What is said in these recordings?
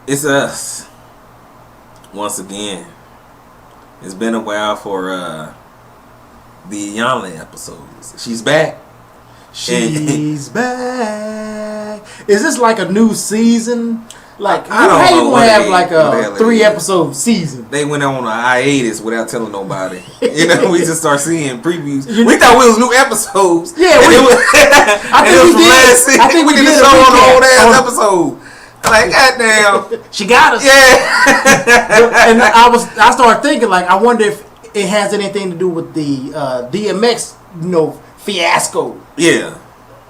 It's us once again. It's been a while for the Iyanla episodes. She's back. She's back. Is this like a new season? Like, I don't how know you what gonna it have is. like What the hell a it 3-episode season? They went on a hiatus without telling nobody. We just start seeing previews. You We know- thought we was new episodes. Yeah, and we- it was, I and think it was we from did. last season. I think we did did a a show on the recap old ass on- episode. I'm like, goddamn. She got us. Yeah. And I started thinking, like, I wonder if it has anything to do with the DMX, fiasco. Yeah.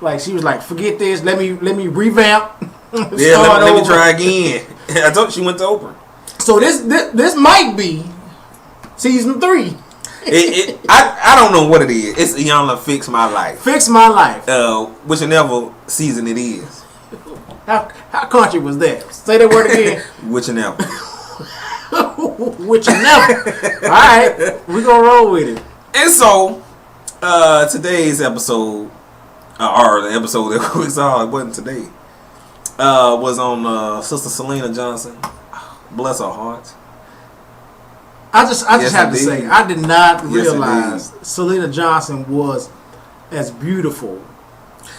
Like, she was like, forget this. Let me revamp. Yeah, let me try again. I told you she went to Oprah. So this might be season 3. I don't know what it is. It's Iyanla Fix My Life. Fix my life. Whichever season it is. How country was that? Say that word again. Whichever. Which you never. All right, we gonna roll with it. And so, today's episode, or the episode that we saw, it wasn't today, was on Sister Selena Johnson. Bless her heart. I just Yes, have to indeed. say, I did not Yes, realize Selena Johnson was as beautiful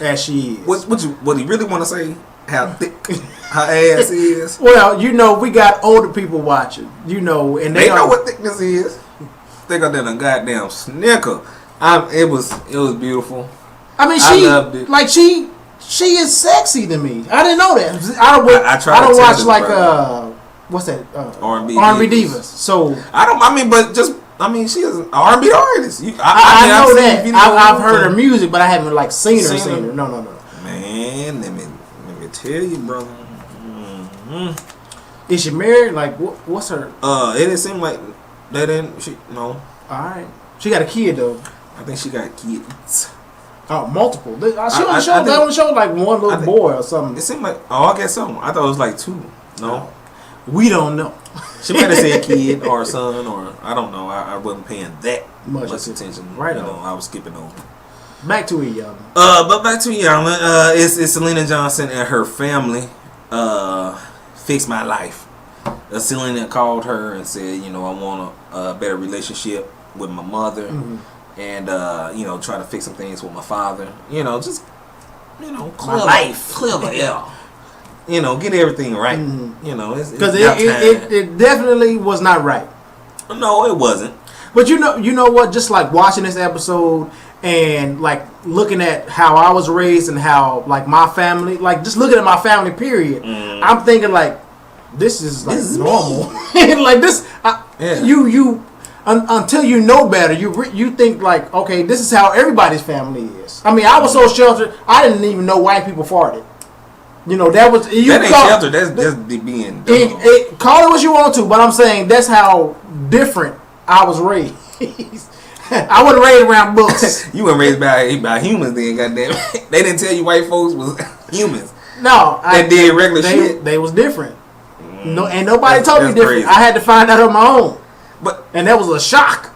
as she is. What he really want to say? How thick her ass is? Well, we got older people watching, and They know what thickness is. Thicker than a goddamn snicker. It was beautiful. I mean, I loved it. like she is sexy to me. I didn't know that. I try I to don't tell watch this like brother. what's that? R&B R&B divas. divas. So She is an R&B artist. I know I've that. seen videos I've heard of- her music, but I haven't like seen her. Seen her? No. Man, let me tell you, brother. Is she married? Like, what's her? It didn't seem like that. No. All right, she got a kid though. I think she got kids. Oh, multiple. She I only showed think- that only showed like one little think- boy or something. It seemed like I guess so. I thought it was like 2. No, We don't know. she might have said kid or son or I don't know. I wasn't paying that Much much attention. Right you on. know, I was skipping over. Back to it, y'all. But back to Iyanla. It's Selena Johnson and her family. Fix My Life. Selena called her and said, I want a better relationship with my mother, and try to fix some things with my father. Just clever, yeah. Get everything right. Because it definitely was not right. No, it wasn't. But you know what? Just like watching this episode and like looking at how I was raised and how like my family, like just looking at my family, period. I'm thinking like this is like normal. Like this, until you know better, you think like, okay, this is how everybody's family is. I mean, I was so sheltered, I didn't even know white people farted. That was you. That ain't shelter. That's just being dumb. Call it what you want to, but I'm saying that's how different I was raised. I wasn't raised around books. You weren't raised by humans then, goddamn. They didn't tell you white folks was humans. No, They did regular shit. They was different. No, and nobody told me that's different. crazy. I had to find out on my own, But and that was a shock.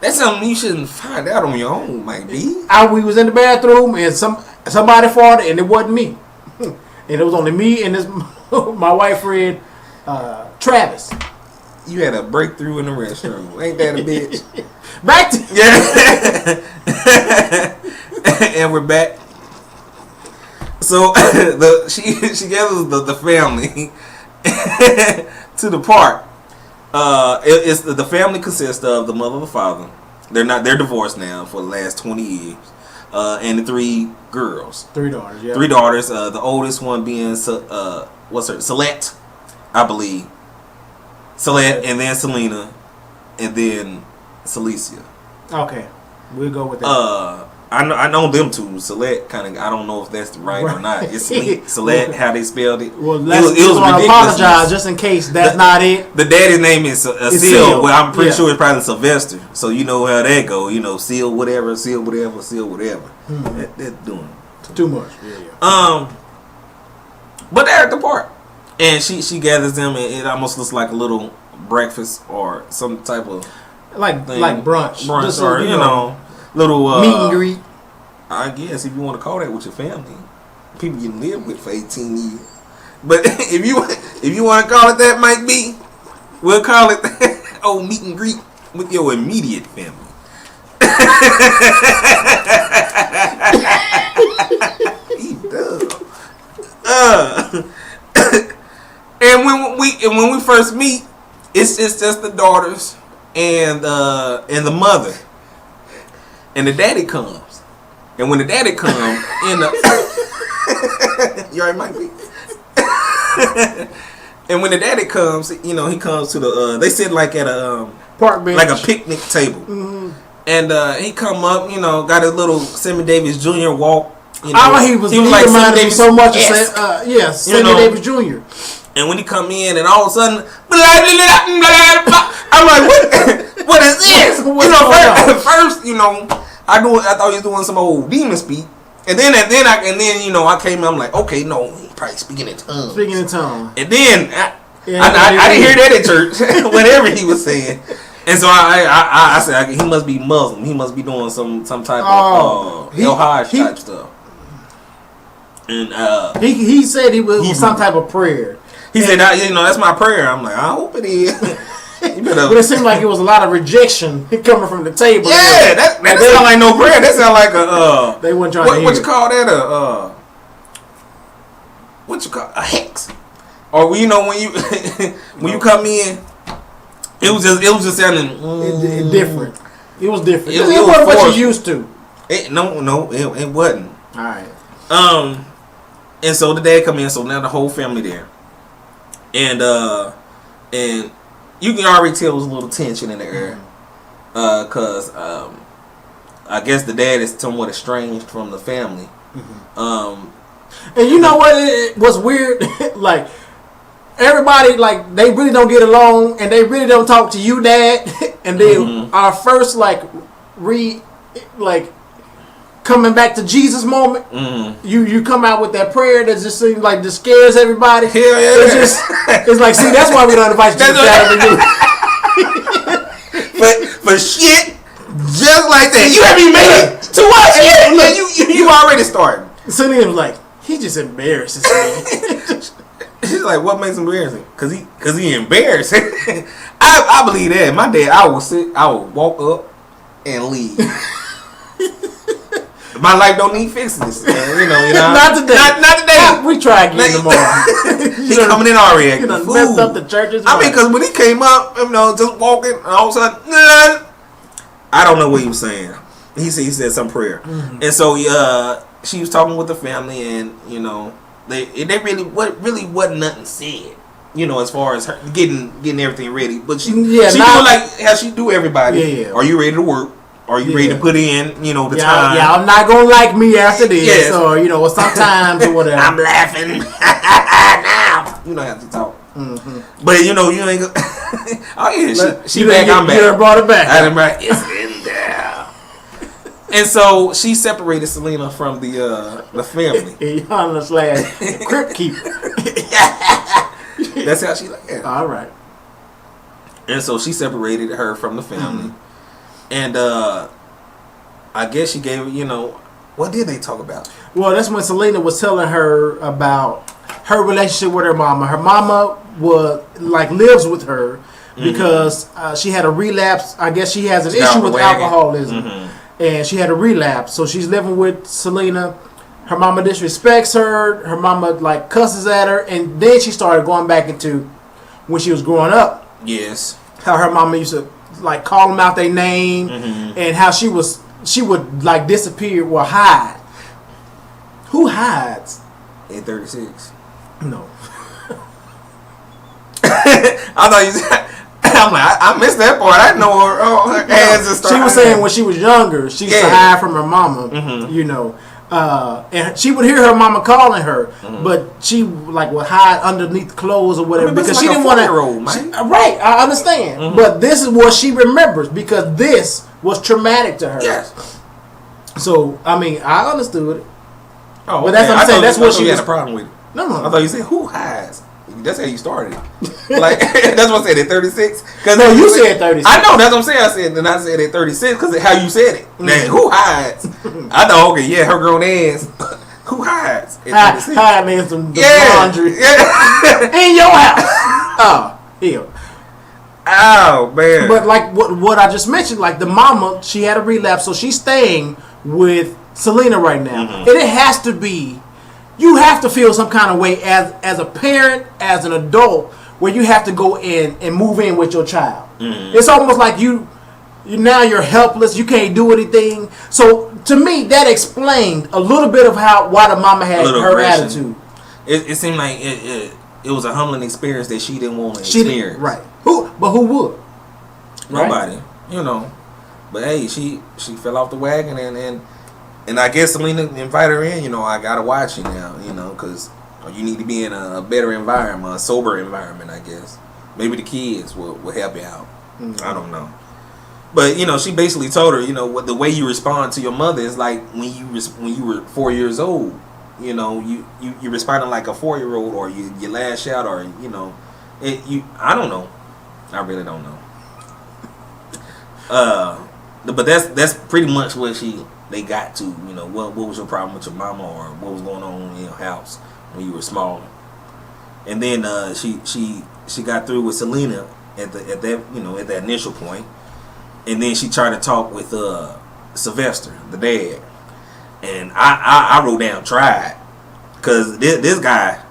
that's something you shouldn't find out on your own, Mike B. We was in the bathroom and somebody farted, and it wasn't me, and it was only me and this my white friend Travis. You had a breakthrough in the restroom. Ain't that a bitch? Back to Yeah. And we're back. So she gathers the family to the park. It's the family consists of the mother and the father. They're divorced now for the last 20 years. And the 3 girls. 3 daughters. Yeah. 3 daughters. The oldest one being Celeste, I believe. Celeste, and then Selena, and then Celicia. Okay, we'll go with that. I know them 2. Celeste kind of. I don't know if that's right or not. It's Celeste. How they spelled it. Well, it was ridiculous. Apologize just in case that's not it. The daddy's name is Seal. Seal. Well, I'm pretty Yeah. sure it's probably Sylvester. So you know how that go. Seal whatever. Seal whatever. Seal whatever. That's doing Too much. Yeah. But they're at the park, and she gathers them, and it almost looks like a little breakfast or some type of Like thing. brunch. Just or little meet and greet. I guess if you want to call that with your family, people you live with for 18 years. But if you want to call it that, Mike B, we'll call it old meet and greet with your immediate family. He does. And when we first meet, it's just the daughters and the mother, and the daddy comes. And when the daddy comes, you alright, Mike B? And when the daddy comes, he comes to the. They sit like at a park bench, like a picnic table, and he come up, got his little Sammy Davis Jr. walk. He was like reminded me so much of Sammy Davis Jr. And when he come in, and all of a sudden, I'm like, what is this? First, I thought he was doing some old demon speak. And then I came in, I'm like, okay, no, he's probably speaking in tongues. And then I didn't hear that at church, whatever he was saying. And so I said, he must be Muslim. He must be doing some type of El Hajj type stuff. And he said it was some type of prayer. He said, that's my prayer. I'm like, I hope it is. But it seemed like it was a lot of rejection coming from the table. Yeah, that sound like no prayer. That sound like a they weren't trying to hear. What you call that? A hex? Or when you when you come in, it was just sounding different. It was different. It wasn't what you used to. It wasn't. All right. And so the dad come in. So now the whole family there, and you can already tell there was a little tension in the air, cause I guess the dad is somewhat estranged from the family. And you know what? It was weird. Like everybody, like they really don't get along, and they really don't talk to you, Dad. And then our first coming back to Jesus moment, you come out with that prayer that just seems like just scares everybody. Hell yeah. It's like, see, that's why we don't invite you to Saturday. But shit, just like that, you haven't even made it to us yet. Like you already started. So then it was like, he just embarrasses me. She's like, what makes him embarrassing? Cause he embarrassing. I believe that. My dad, I would walk up and leave. My life don't need fixes. Not today. Not today. We try again tomorrow. He coming in already. You done messed up the churches. I mean, because when he came up, just walking, and all of a sudden, I don't know what he was saying. He said some prayer, and so she was talking with the family, and they really wasn't nothing said. As far as her getting everything ready, but she do like how she do everybody. Yeah. Are you ready to work? Are you ready to put in, the time? Yeah, I'm not gonna like me after this, or sometimes or whatever. I'm laughing now. You don't have to talk, but you ain't. Oh yeah, she back. I'm back. You done brought it back. I done brought it's in there. And so she separated Selena from the family. Crypt keeper. That's how she like it. All right. And so she separated her from the family. And I guess she gave what did they talk about? Well, that's when Selena was telling her about her relationship with her mama. Her mama lives with her because she had a relapse. I guess she has an issue with alcoholism, and she had a relapse. So she's living with Selena. Her mama disrespects her. Her mama cusses at her, and then she started going back into when she was growing up. Yes, how her mama used to call them out their name, and how she would disappear or hide. Who hides? At 36. No. I thought you said. I'm like, I missed that part. I didn't know her hands and stuff. She was saying when she was younger, she used to hide from her mama. And she would hear her mama calling her, but she would hide underneath clothes or whatever because she didn't want to. Right, I understand, but this is what she remembers because this was traumatic to her. Yes. So I mean, I understood it. Oh, but that's what I'm saying. That's what she had a problem with. No. I thought you said who hides. That's how you started. That's what I said at 36. No, you said 36. I know, that's what I'm saying. I said at 36 because how you said it. Now, who hides? I thought, okay, yeah, her grown ass Who hides? Hiding in some laundry Yeah. in your house. Oh, hell. Oh man. But like what I just mentioned, like the mama, she had a relapse, so she's staying with Selena right now, and it has to be. You have to feel some kind of way as a parent, as an adult, where you have to go in and move in with your child. It's almost like you now you're helpless. You can't do anything. So to me, that explained a little bit of why the mama had her aggression. attitude. It seemed like it was a humbling experience that she didn't want to experience. Right. Who would? Nobody. Right? You know. But hey, she fell off the wagon and I guess Selena invited her in. You know, I gotta watch you now. You know, because you need to be in a better environment, a sober environment. I guess maybe the kids will help you out. I don't know. But you know, she basically told her, you know, what the way you respond to your mother is like when you were 4 years old. You know, you responded like a 4-year-old, or you lash out, or you know, I don't know. I really don't know. But that's pretty much what they got to. You know, what was your problem with your mama, or what was going on in your house when you were small? And then she got through with Selena at that initial point, and then she tried to talk with Sylvester, the dad, and I wrote down tried, because this guy,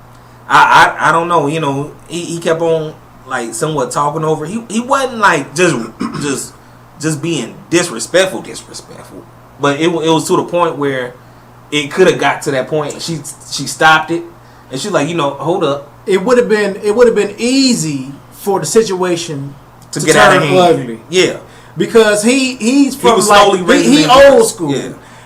I don't know, you know, he kept on like somewhat talking over. He wasn't like just being disrespectful, but it was to the point where it could have got to that point. She stopped it, and she's like, you know, hold up. It would have been easy for the situation to get turn out of hand. ugly. Yeah, because he's from he old school,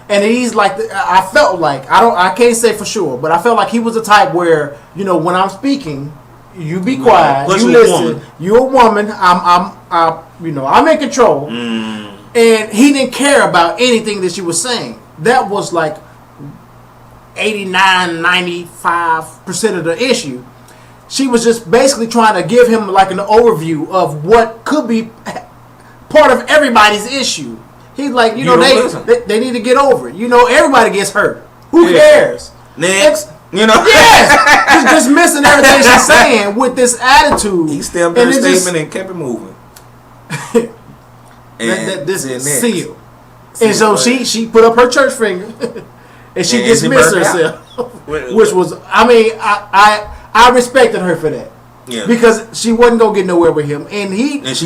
and he's like I felt like I can't say for sure, but I felt like he was the type where, you know, when I'm speaking, you be quiet, you listen. You're a woman. I'm in control, and he didn't care about anything that she was saying. That was like 89-95% of the issue. She was just basically trying to give him like an overview of what could be part of everybody's issue. He's like, you know, they need to get over it. You know, everybody gets hurt. Who cares? Next. You know? Yes! He's dismissing everything she's saying with this attitude. He stamped her statement and kept it moving. This is seal. And so she put up her church finger and she dismissed herself. Which was, I mean, I respected her for that. Yeah. Because she wasn't gonna get nowhere with him, and he was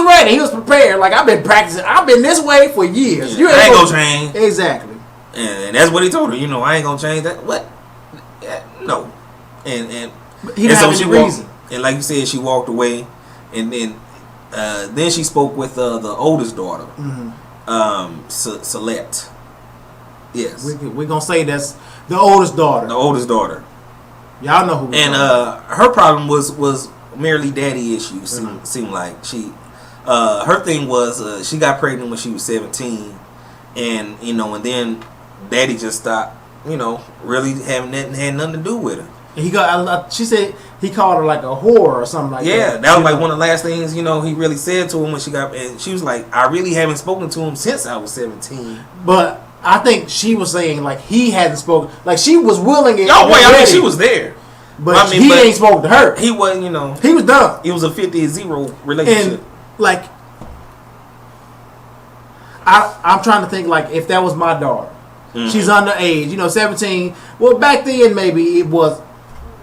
ready. He was prepared. Like, I've been practicing. I've been this way for years. Yeah, I ain't gonna change. Exactly. And that's what he told her. You know, I ain't gonna change that. What? Yeah, no. And he didn't have any reason. And like you said, she walked away, and then she spoke with the oldest daughter, Celeste. Yes, we're gonna say that's the oldest daughter. The oldest daughter. Y'all know who. And her problem was merely daddy issues. Seemed like her thing was she got pregnant when she was 17, and you know, and then daddy just stopped. You know, really had nothing to do with her. She said he called her like a whore or something like that. Yeah, that was like one of the last things, you know, he really said to him when she got, and she was like, I really haven't spoken to him since I was 17. But I think she was saying like he hadn't spoken, like she was willing. I mean, she was there, but he ain't spoken to her. He wasn't, you know, he was done. It was a 50-0 relationship. And like, I'm trying to think like if that was my daughter. She's underage, you know, 17. Well, back then maybe it was.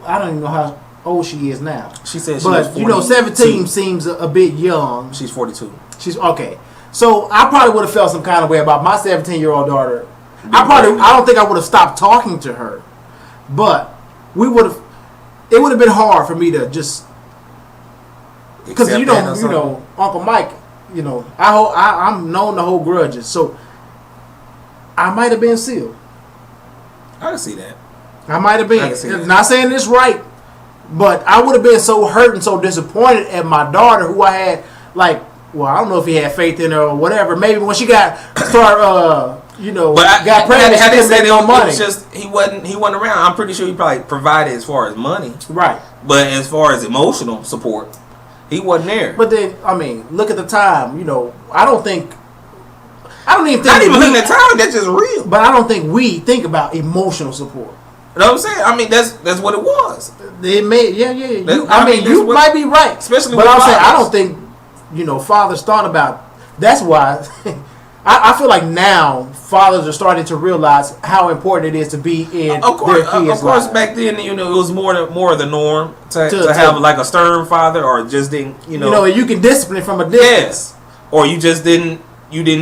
I don't even know how old she is now. She said, but you know, 17 seems a bit young. She's 42. She's okay. So I probably would have felt some kind of way about my 17-year-old daughter. I don't think I would have stopped talking to her, but we would have. It would have been hard for me to just because you know, Uncle Mike. You know, I'm known to hold grudges, so. I might have been sealed. I can see that. I might have been. Not saying this right, but I would have been so hurt and so disappointed at my daughter, who I had like. Well, I don't know if he had faith in her or whatever. Maybe when she got pregnant, how they said no money. It was just he wasn't around. I'm pretty sure he probably provided as far as money, right? But as far as emotional support, he wasn't there. But then, I mean, look at the time. You know, I I don't even think not even looking at time. That's just real. But I don't think we think about emotional support. You know what I'm saying? I mean, that's what it was. It may, yeah. You what, might be right, especially. But with I'm fathers. saying I don't think fathers thought about. That's why I feel like now fathers are starting to realize how important it is to be in of course, their kids' of course. lives. Back then, it was more of the norm to have like a stern father, or just didn't, and you can discipline from a distance. Yes, or you just didn't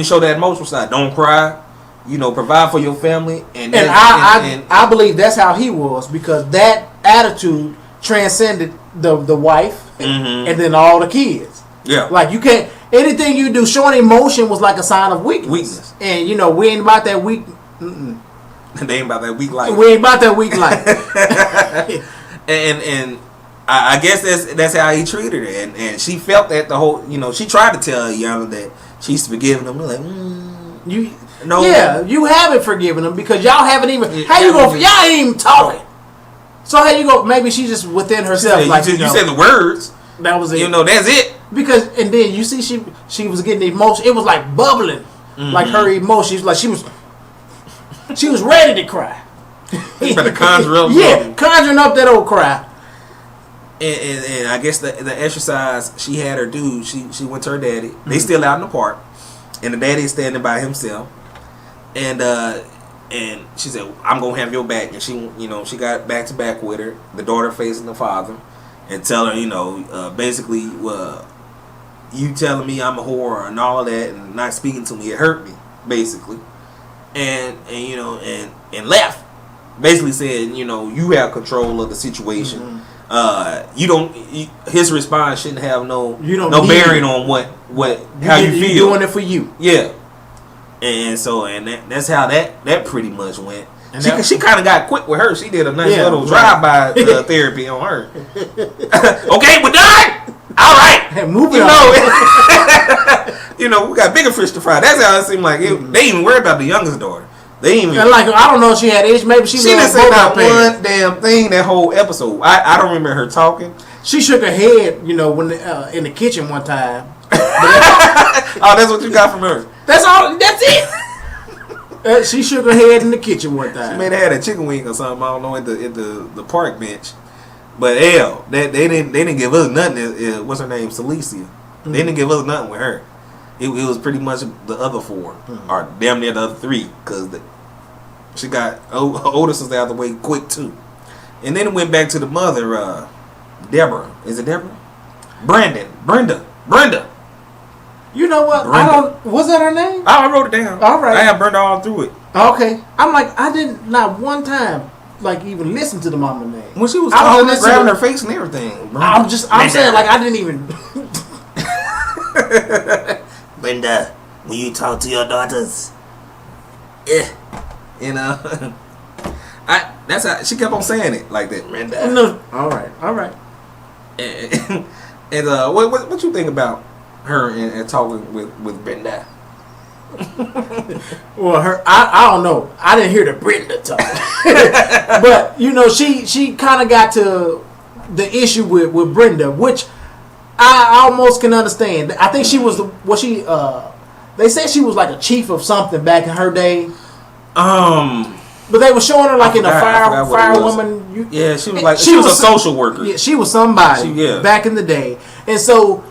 show that emotional side. Don't cry. Provide for your family, and I believe that's how he was, because that attitude transcended the wife and then all the kids. Yeah, like you can't anything you do showing emotion was like a sign of weakness. And we ain't about that weak. They ain't about that weak life. We ain't about that weak life. and I guess that's how he treated her, and she felt that the whole. She tried to tell Yana that she's forgiven him. Like you. No. Yeah, you haven't forgiven them because y'all haven't even. How you go? Y'all ain't even talking. So how you go? Maybe she's just within herself. You said the words. That was it. That's it. Because and then you see she was getting emotional. It was like bubbling, like her emotions. Like she was ready to cry. You better conjure up. Yeah, conjuring up that old cry. And I guess the exercise she had her do. She went to her daddy. They still out in the park, and the daddy is standing by himself. And she said, "I'm gonna have your back." And she got back to back with her, the daughter facing the father, and tell her, basically, you telling me I'm a whore and all that, and not speaking to me, it hurt me, basically, and left. Basically said, you have control of the situation. His response shouldn't have no bearing on how you feel. You're doing it for you. Yeah. And so, that's how that pretty much went. And she kind of got quick with her. She did a nice little drive-by therapy on her. Okay, we're done. All right, moving on. We got bigger fish to fry. That's how it seemed like. They didn't even worry about the youngest daughter. They even I don't know if she had age. Maybe she didn't say not one damn thing that whole episode. I don't remember her talking. She shook her head, when in the kitchen one time. Oh, that's what you got from her. That's all. That's it. She shook her head in the kitchen one time. She may have had a chicken wing or something. I don't know at the park bench. But hell, they didn't give us nothing. What's her name? Celicia. Mm-hmm. They didn't give us nothing with her. It was pretty much the other four, or damn near the other three, because she got her older sister out of the way quick too. And then it went back to the mother, Deborah. Is it Deborah? Brenda. You know what? Brenda. Was that her name? I wrote it down. All right. I have Brenda all through it. Okay. I'm like, I didn't not one time even listen to the mama name. When she was grabbing her face and everything. I'm saying like I didn't even. Brenda, when you talk to your daughters, that's how she kept on saying it like that. Brenda. No. All right. And what you think about her and talking with Brenda? Well, I don't know. I didn't hear the Brenda talk, but she kind of got to the issue with Brenda, which I almost can understand. I think she was they said she was like a chief of something back in her day. But they were showing her like in a firewoman. Yeah, she was like she was a social worker. Yeah, she was somebody back in the day, and so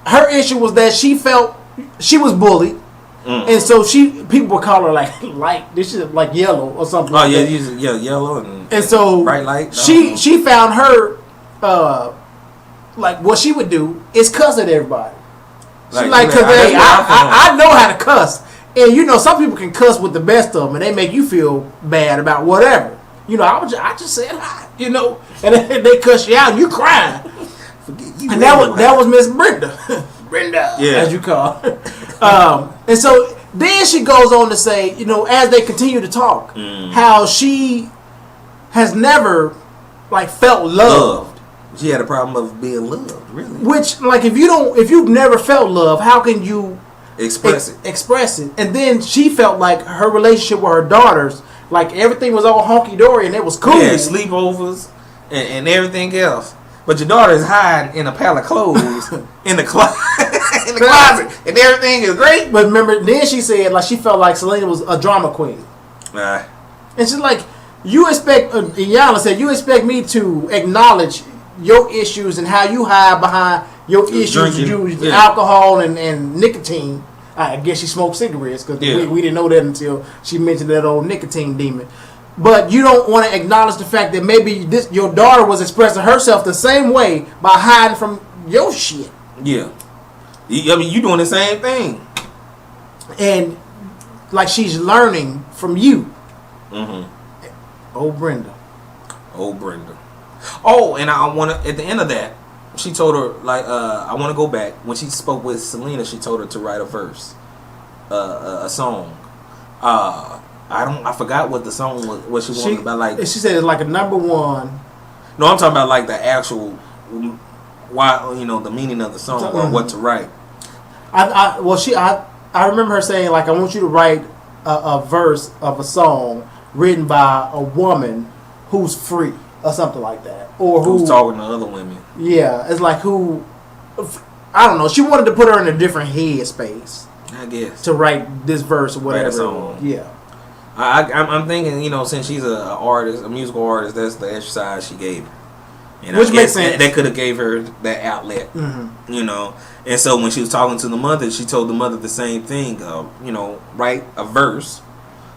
her issue was that she felt she was bullied, and so people would call her like light. This is like yellow or something. Oh yeah, yellow and so bright light. She found her like what she would do is cuss at everybody. She I know how to cuss. And some people can cuss with the best of them, and they make you feel bad about whatever. I just said hi, and they cuss you out, and you crying. Forget you. And that was Miss Brenda, as you call her. And so then she goes on to say, as they continue to talk, how she has never felt loved. She had a problem of being loved, really. Which, if you've never felt love, how can you express it? And then she felt like her relationship with her daughters, everything was all honky dory and it was cool. Yeah, sleepovers and everything else. But your daughter is hiding in a pile of clothes in the closet, in the closet, and everything is great. But remember, then she said like she felt like Selena was a drama queen, and she's like, you expect Yana said you expect me to acknowledge your issues and how you hide behind your issues, you alcohol and nicotine. I guess she smoked cigarettes because we didn't know that until she mentioned that old nicotine demon. But you don't want to acknowledge the fact that maybe your daughter was expressing herself the same way by hiding from your shit. Yeah. I mean, you doing the same thing. And like she's learning from you. Mm-hmm. Old Brenda. Oh, and I want to, at the end of that, she told her, like, I want to go back. When she spoke with Selena, she told her to write a verse, a song. I forgot what the song was, what she wanted about, like. She said it's like a number one. No, I'm talking about, like, the actual, why, the meaning of the song or what to write. I remember her saying, like, I want you to write a verse of a song written by a woman who's free or something like that. Or who's talking to other women. Yeah, it's like who, I don't know. She wanted to put her in a different headspace, I guess, to write this verse or whatever. Write a song. Yeah. I'm thinking, since she's a musical artist, that's the exercise she gave her. And which makes sense. That could have gave her that outlet, And so when she was talking to the mother, she told the mother the same thing. Write a verse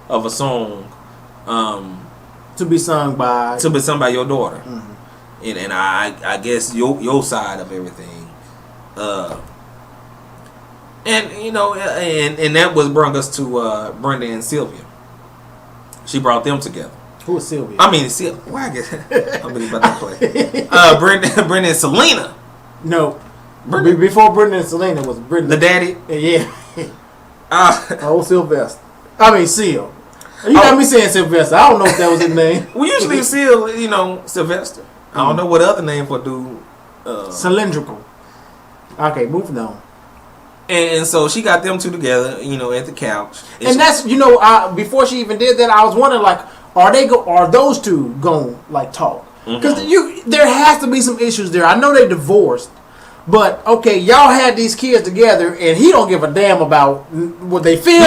of a song to be sung by your daughter, and I guess your side of everything, and that was brought us to Brenda and Sylvia. She brought them together. Who is Sylvia? I mean, Sylvia. Well, I guess I'm thinking about that play. Brenda and Selena. No, before Brenda and Selena was Brenda. The daddy. Yeah. Sylvester. I mean, Seal. You got me saying Sylvester. I don't know if that was his name. We usually Seal, Sylvester. I don't know what other name for dude. Cylindrical. Okay, moving on. And so she got them two together, at the couch. And that's, before she even did that, I was wondering, like, are those two going to, like, talk? Because there has to be some issues there. I know they divorced. But, okay, y'all had these kids together, and he don't give a damn about what they feel.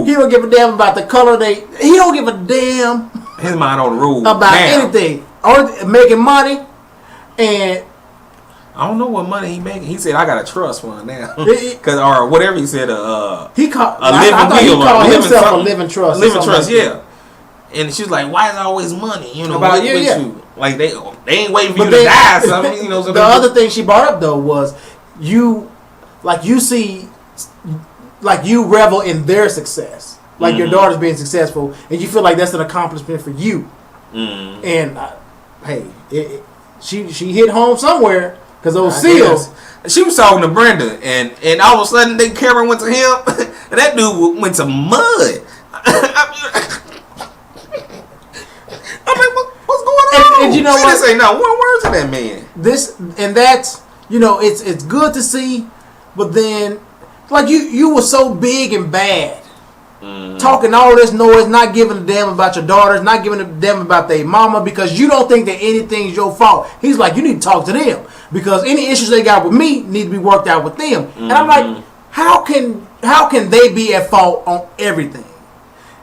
He don't give a damn about the color he don't give a damn. His mind on the road. About anything. Or making money. And I don't know what money he making. He said, I got a trust fund now. Or whatever he said, he called himself a living trust. Living trust, yeah. And she was like, why is always money? About you? Like, they ain't waiting for you to die. Something, the other thing she brought up, though, was you revel in their success. Like, your daughter's being successful, and you feel like that's an accomplishment for you. And, she hit home somewhere, because those seals. She was talking to Brenda, and all of a sudden, the camera went to him, and that dude went to mud. I'm like, what's going on? And you know what? She didn't say not one word to that man. That's it's good to see, but then like you were so big and bad, talking all this noise, not giving a damn about your daughters, not giving a damn about their mama, because you don't think that anything's your fault. He's like, you need to talk to them because any issues they got with me need to be worked out with them. And I'm like, how can they be at fault on everything?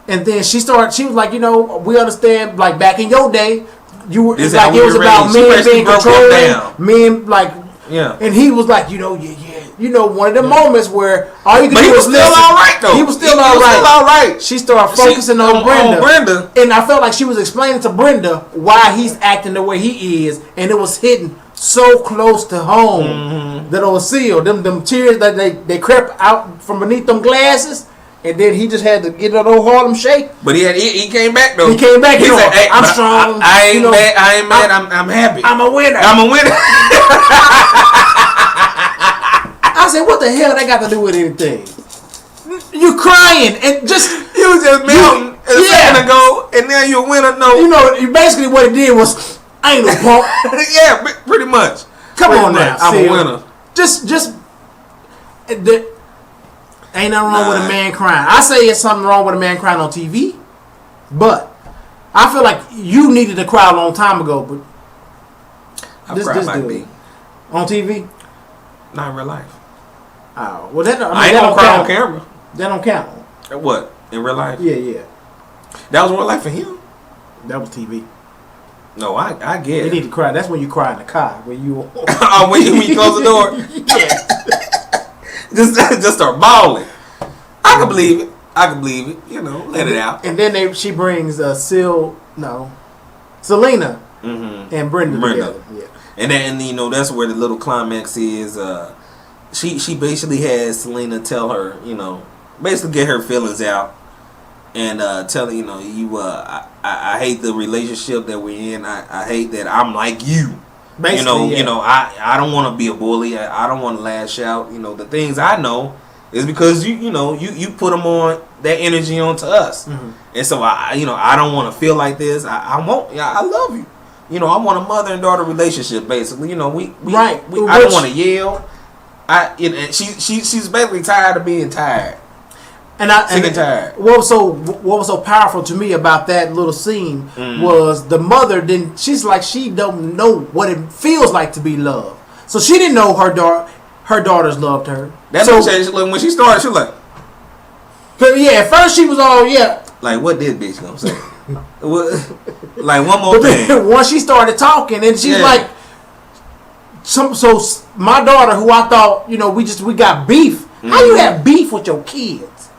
And then she was like, we understand, like, back in your day, it was about men being controlling, men, like, and he was like, one of the moments where all you can do is listen. But he was still all right, though. He was still all right. She started focusing on Brenda. And I felt like she was explaining to Brenda why he's acting the way he is, and it was hitting so close to home that it was sealed. Them tears that they crept out from beneath them glasses. And then he just had to get that old Harlem Shake. But he came back though. He came back. He said, "Hey, I'm strong. I ain't mad. I'm happy. I'm a winner. I said, what the hell that got to do with anything? You crying and just you was just melting a second ago, and now you're a winner. No, basically what it did was I ain't no punk. Yeah, pretty much. Come on now, I'm a winner. Just. Ain't nothing wrong with a man crying. I say it's something wrong with a man crying on TV, but I feel like you needed to cry a long time ago. But this dude on TV, Not in real life. Oh, well, that, I ain't that gonna don't cry count. on camera. That don't count. What? In real life? Yeah. That was real life for him. That was TV. No, I get You it. need to cry. That's when you cry in the car. When you. When you close the door. Yeah. just start bawling. I can believe it. You know, let it out. And then she brings Selena and Brenda together. Yeah. And then you know that's where the little climax is. She basically has Selena tell her, you know, basically get her feelings out, and tell her, you know, I hate the relationship that we're in. I hate that I'm like you. Basically, You know, I don't want to be a bully. I don't want to lash out. You know, the things I know is because you put them on that energy onto us, and so I don't want to feel like this. I love you. You know, I want a mother and daughter relationship. Basically, you know, I don't want to yell. And she's basically tired of being tired. Sick and tired. What was so powerful to me about that little scene was the mother didn't. She's like she don't know what it feels like to be loved. So she didn't know her daughters loved her. That's what when she started. She was like, at first she was all like what this bitch gonna say? Like one more thing. Then once she started talking, and she's like, so my daughter, who I thought we got beef. How you have beef with your kids?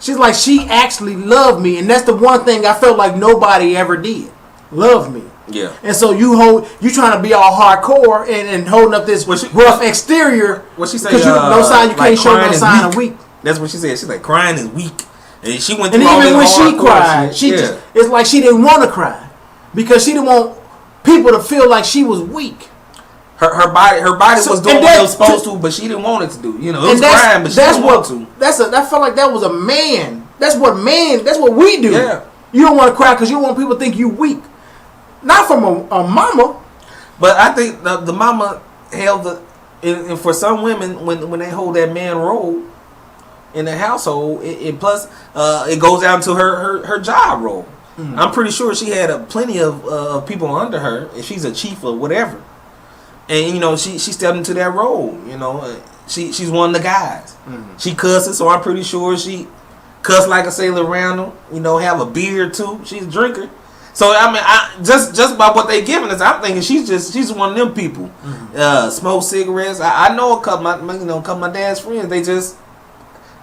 She's like, she actually loved me, and that's the one thing I felt like nobody ever did. Love me. Yeah. And so you trying to be all hardcore and holding up this rough exterior. What she said? Because no sign you can't show no sign of weak. That's what she said. She's like crying is weak, and she went and through all even when this she cried, it's like she didn't want to cry because she didn't want people to feel like she was weak. Her body was doing what it was supposed to, but she didn't want it to do. You know, it was crying, but she didn't want to. I felt like that was a man. That's what we do. Yeah. You don't want to cry because you don't want people to think you weak. Not from a mama. But I think the mama held and for some women, when they hold that man role in the household, it plus it goes down to her job role. Mm-hmm. I'm pretty sure she had plenty of people under her, and she's a chief or whatever. And she stepped into that role. She's one of the guys. Mm-hmm. She cusses, so I'm pretty sure she cuss like a Sailor Randall. Have a beard too. She's a drinker. So I mean, just by what they giving us, I'm thinking she's one of them people. Mm-hmm. Smoke cigarettes. I know a couple of my dad's friends. They just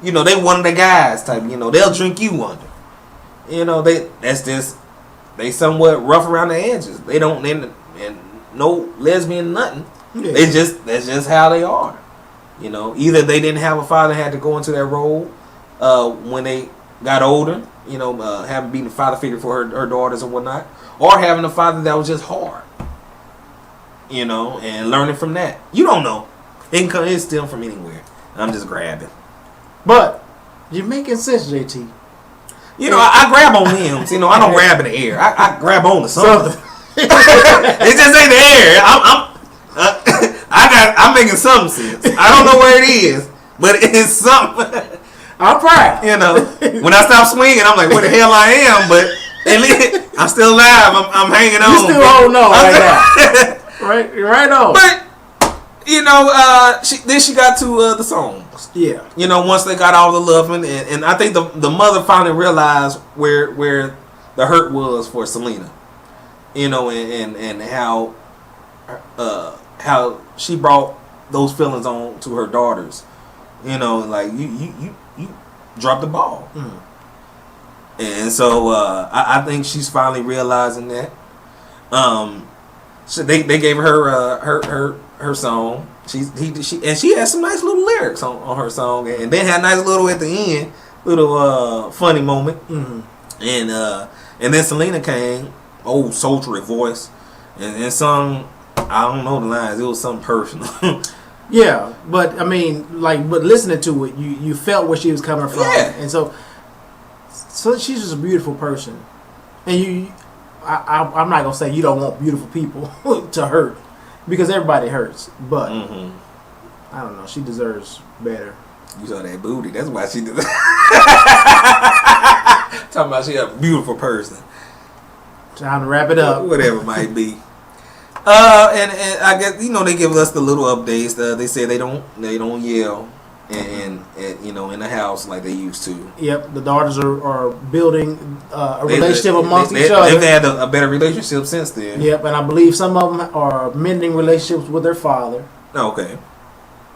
they one of the guys type. They'll drink you under. They somewhat rough around the edges. They don't and no lesbian nothing. Yeah. That's just how they are. Either they didn't have a father and had to go into that role when they got older. Having been a father figure for her daughters and whatnot, or having a father that was just hard. And learning from that. You don't know. It can steal from anywhere. I'm just grabbing. But you're making sense, JT. I grab on limbs. I don't grab in the air. I grab on to something. It just ain't the air. I'm making some sense. I don't know where it is, but it's something. I'm proud. When I stop swinging, I'm like, where the hell I am? But I'm still alive. I'm hanging on. You still holding on right now. right on. But then she got to the songs. Yeah. Once they got all the love and I think the mother finally realized where the hurt was for Selena. And how she brought those feelings on to her daughters. Like you dropped the ball. Mm. And so I think she's finally realizing that. So they gave her her song. She had some nice little lyrics on her song, and then had a nice little at the end, little funny moment. Mm-hmm. And then Selena came, old sultry voice, and sung. I don't know the lines. It was something personal. Yeah, but I mean, but listening to it, you felt where she was coming from, and so she's just a beautiful person, and I'm not gonna say you don't want beautiful people to hurt, because everybody hurts, but I don't know, she deserves better. You saw that booty, that's why she did that. Talking about she a beautiful person. Time to wrap it up. Whatever it might be. And I guess they give us the little updates. They say they don't yell and in the house like they used to. Yep, the daughters are building a relationship amongst each other. They've had a better relationship since then. Yep, and I believe some of them are mending relationships with their father. Oh, okay.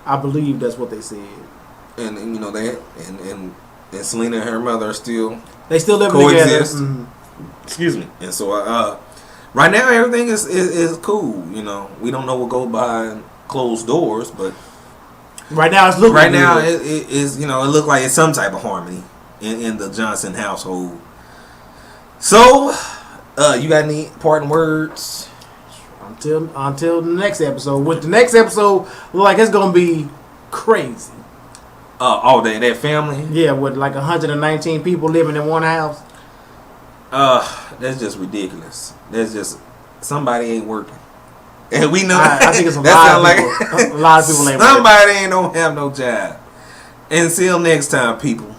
I believe that's what they said. And they and Selena and her mother are still they still live coexist. together. Mm-hmm. Excuse me. And so right now everything is cool. We don't know what goes behind closed doors, but right now it's looking. Right now it is it looks like it's some type of harmony in the Johnson household. So, you got any parting words? Until the next episode. With the next episode, look like it's gonna be crazy. That family. Yeah, with like 119 people living in one house. That's just ridiculous. That's just somebody ain't working, and we know. I think it's a lot of people. A lot of people ain't working. Somebody ain't don't have no job. Until next time, people.